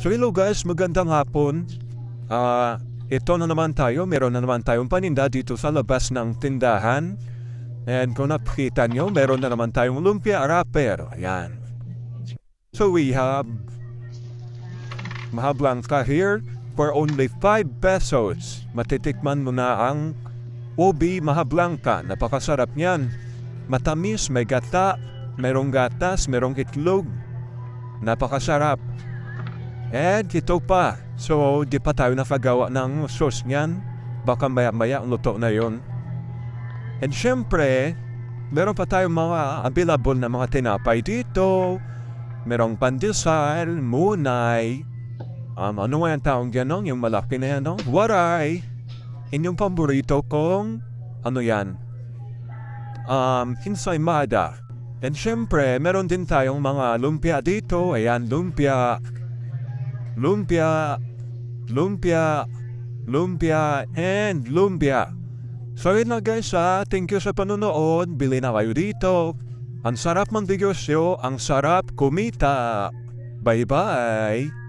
So hello guys, magandang hapon. Ito na naman tayo, meron na naman tayong paninda dito sa labas ng tindahan. And kung nakikita nyo, meron na naman tayong lumpia wrapper. Ayan. So we have Maha Blanca here for only 5 pesos. Matitikman mo na ang Ubi Maha Blanca. Napakasarap niyan. Matamis, may gata, merong gatas, merong itlog. Napakasarap. And ito pa. So, di pa tayo nakagawa ng sauce niyan. Baka maya-maya luto na yon. And syempre, meron pa tayong mga available na mga tinapay dito. Merong pandesal, munay. Ano nga yung taong gano'n? Yung malaki na yan, no? Waray. Inyong paborito kong, ano yan? Ensaymada. And syempre, meron din tayong mga lumpia dito. Ayan, lumpia, and lumpia. So yun na guys thank you sa panonood. Bili na kayo dito. Ang sarap ng negosyo, ang sarap kumita. Bye bye.